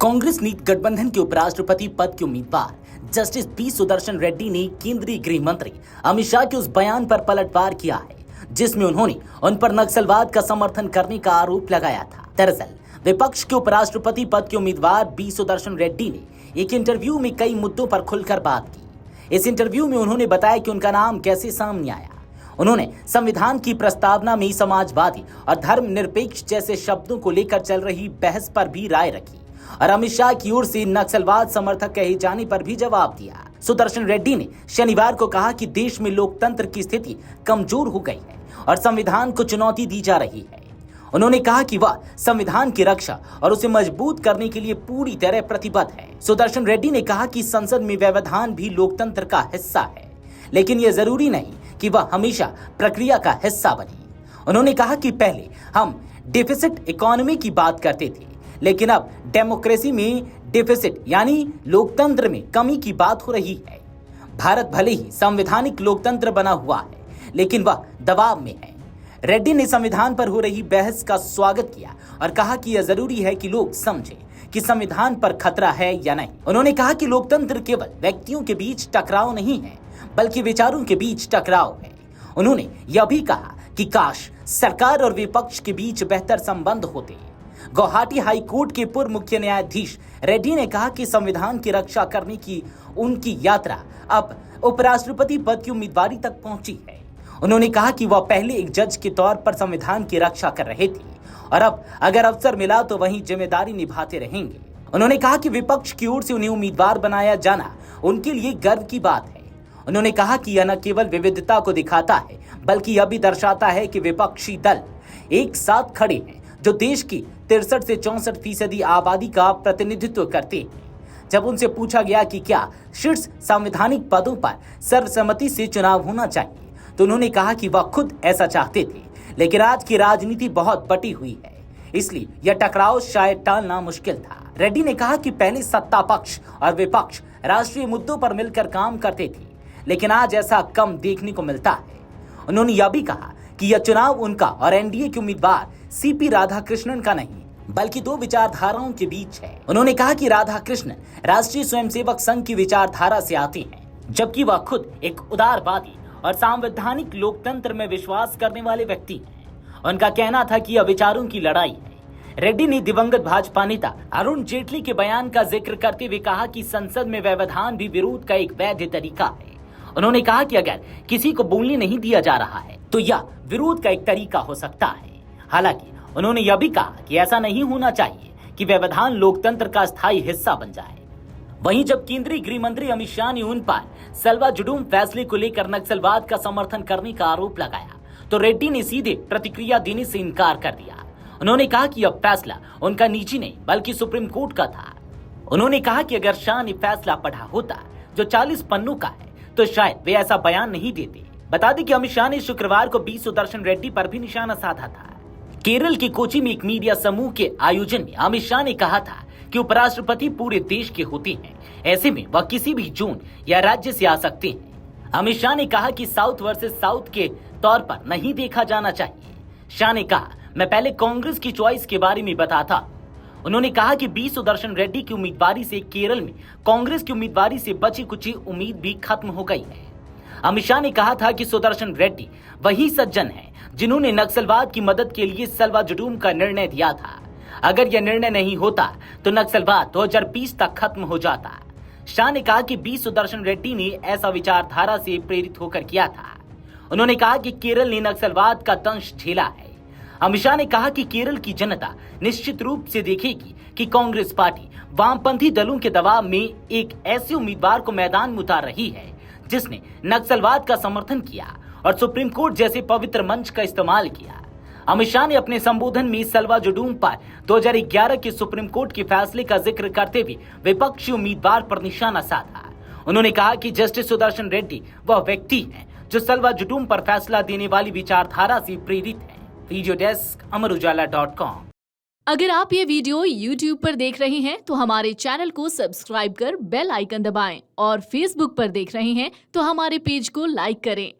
कांग्रेस नीति गठबंधन के उपराष्ट्रपति पद के उम्मीदवार जस्टिस पी सुदर्शन रेड्डी ने केंद्रीय गृह मंत्री अमित शाह के उस बयान पर पलटवार किया है जिसमें उन्होंने उन पर नक्सलवाद का समर्थन करने का आरोप लगाया था। दरअसल विपक्ष के उपराष्ट्रपति पद के उम्मीदवार बी सुदर्शन रेड्डी ने एक इंटरव्यू में कई मुद्दों पर खुलकर बात की। इस इंटरव्यू में उन्होंने बताया कि उनका नाम कैसे सामने आया। उन्होंने संविधान की प्रस्तावना में समाजवादी और धर्मनिरपेक्ष जैसे शब्दों को लेकर चल रही बहस पर भी राय रखी और अमित शाह की ओर से नक्सलवाद समर्थक कहे जाने पर भी जवाब दिया। सुदर्शन रेड्डी ने शनिवार को कहा कि देश में लोकतंत्र की स्थिति कमजोर हो गई है और संविधान को चुनौती दी जा रही है। उन्होंने कहा कि वह संविधान की रक्षा और उसे मजबूत करने के लिए पूरी तरह प्रतिबद्ध है। सुदर्शन रेड्डी ने कहा कि संसद में व्यवधान भी लोकतंत्र का हिस्सा है, लेकिन यह जरूरी नहीं कि वह हमेशा प्रक्रिया का हिस्सा बने। उन्होंने कहा कि पहले हम डिफिसिट इकोनॉमी की बात करते थे, लेकिन अब डेमोक्रेसी में डिफिसिट यानी लोकतंत्र में कमी की बात हो रही है। भारत भले ही संवैधानिक लोकतंत्र बना हुआ है, लेकिन वह दबाव में है। रेड्डी ने संविधान पर हो रही बहस का स्वागत किया और कहा कि यह जरूरी है कि लोग समझें कि संविधान पर खतरा है या नहीं। उन्होंने कहा कि लोकतंत्र केवल व्यक्तियों के बीच टकराव नहीं है, बल्कि विचारों के बीच टकराव है। उन्होंने यह भी कहा कि काश सरकार और विपक्ष के बीच बेहतर संबंध होते। गुवाहाटी हाई कोर्ट के पूर्व मुख्य न्यायाधीश रेड्डी ने कहा कि संविधान की रक्षा करने की उनकी यात्रा अब उपराष्ट्रपति पद की उम्मीदवारी तक पहुंची है। उन्होंने कहा कि वह पहले एक जज के तौर पर संविधान की रक्षा कर रहे थे और अब अगर अवसर मिला तो वही जिम्मेदारी निभाते रहेंगे। उन्होंने कहा कि विपक्ष की ओर से उन्हें उम्मीदवार बनाया जाना उनके लिए गर्व की बात है। उन्होंने कहा कि यह न केवल विविधता को दिखाता है, बल्कि यह भी दर्शाता है कि विपक्षी दल एक साथ खड़े हैं जो देश की 63 से 64% आबादी का प्रतिनिधित्व करते हैं। जब उनसे पूछा गया कि क्या शीर्ष संवैधानिक पदों पर सर्वसम्मति से चुनाव होना चाहिए, तो उन्होंने कहा कि वह खुद ऐसा चाहते थे, लेकिन आज की राजनीति बहुत बटी हुई है, इसलिए यह टकराव शायद टालना मुश्किल था। रेड्डी ने कहा कि पहले सत्ता पक्ष और विपक्ष राष्ट्रीय मुद्दों पर मिलकर काम करते थे, लेकिन आज ऐसा कम देखने को मिलता है। उन्होंने यह भी कहा कि यह चुनाव उनका और एनडीए के उम्मीदवार सीपी राधाकृष्णन का नहीं, बल्कि दो विचारधाराओं के बीच है। उन्होंने कहा कि राधाकृष्णन राष्ट्रीय स्वयंसेवक संघ की विचारधारा से आते हैं, जबकि वह खुद एक उदारवादी और संवैधानिक लोकतंत्र में विश्वास करने वाले व्यक्ति हैं। उनका कहना था कि यह विचारों की लड़ाई है। रेड्डी ने दिवंगत भाजपा नेता अरुण जेटली के बयान का जिक्र करते हुए कहा कि संसद में व्यवधान भी विरोध का एक वैध तरीका है। उन्होंने कहा कि अगर किसी को बोलने नहीं दिया जा रहा है तो यह विरोध का एक तरीका हो सकता है। हालांकि उन्होंने यह भी कहा कि ऐसा नहीं होना चाहिए कि व्यवधान लोकतंत्र का स्थायी हिस्सा बन जाए। वहीं जब केंद्रीय गृह मंत्री अमित शाह ने उन पर सलवा जुडूम फैसले को लेकर नक्सलवाद का समर्थन करने का आरोप लगाया, तो रेड्डी ने सीधे प्रतिक्रिया देने से इनकार कर दिया। उन्होंने कहा कि यह फैसला उनका निजी नहीं बल्कि सुप्रीम कोर्ट का था। उन्होंने कहा कि अगर शाह ने फैसला पढ़ा होता जो 40 पन्नों का है, तो शायद वे ऐसा बयान नहीं देते। बता दें कि अमित शाह ने शुक्रवार को बी सुदर्शन रेड्डी पर भी निशाना साधा था। केरल के कोची में एक मीडिया समूह के आयोजन में अमित शाह ने कहा था कि उपराष्ट्रपति पूरे देश के होते हैं, ऐसे में वह किसी भी जोन या राज्य से आ सकते हैं। अमित शाह ने कहा कि साउथ वर्सेस साउथ के तौर पर नहीं देखा जाना चाहिए। शाह ने कहा, मैं पहले कांग्रेस की चॉइस के बारे में बताता। उन्होंने कहा कि बी सुदर्शन रेड्डी की उम्मीदवारी से केरल में कांग्रेस की उम्मीदवारी से बची कुछ उम्मीद भी खत्म हो गई है। अमित शाह ने कहा था कि सुदर्शन रेड्डी वही सज्जन है जिन्होंने नक्सलवाद की मदद के लिए सलवा जुडूम का निर्णय दिया था। अगर यह निर्णय नहीं होता तो नक्सलवाद 2020 तक खत्म हो जाता। शाह ने कहा कि बी सुदर्शन रेड्डी ने ऐसा विचारधारा से प्रेरित होकर किया था। उन्होंने कहा कि केरल ने नक्सलवाद का दंश झेला है। अमित शाह ने कहा कि केरल की जनता निश्चित रूप से देखेगी कि कांग्रेस पार्टी वामपंथी दलों के दबाव में एक ऐसे उम्मीदवार को मैदान में उतार रही है जिसने नक्सलवाद का समर्थन किया और सुप्रीम कोर्ट जैसे पवित्र मंच का इस्तेमाल किया। अमित शाह ने अपने संबोधन में सलवा जुडूम पर 2011 के सुप्रीम कोर्ट के फैसले का जिक्र करते हुए विपक्षी उम्मीदवार पर निशाना साधा। उन्होंने कहा कि जस्टिस सुदर्शन रेड्डी वह व्यक्ति हैं जो सलवा जुडूम पर फैसला देने वाली विचारधारा से प्रेरित है। Video desk Amarujala dot com. अगर आप ये वीडियो YouTube पर देख रहे हैं तो हमारे चैनल को सब्सक्राइब कर बेल आइकन दबाएं और Facebook पर देख रहे हैं तो हमारे पेज को लाइक करें।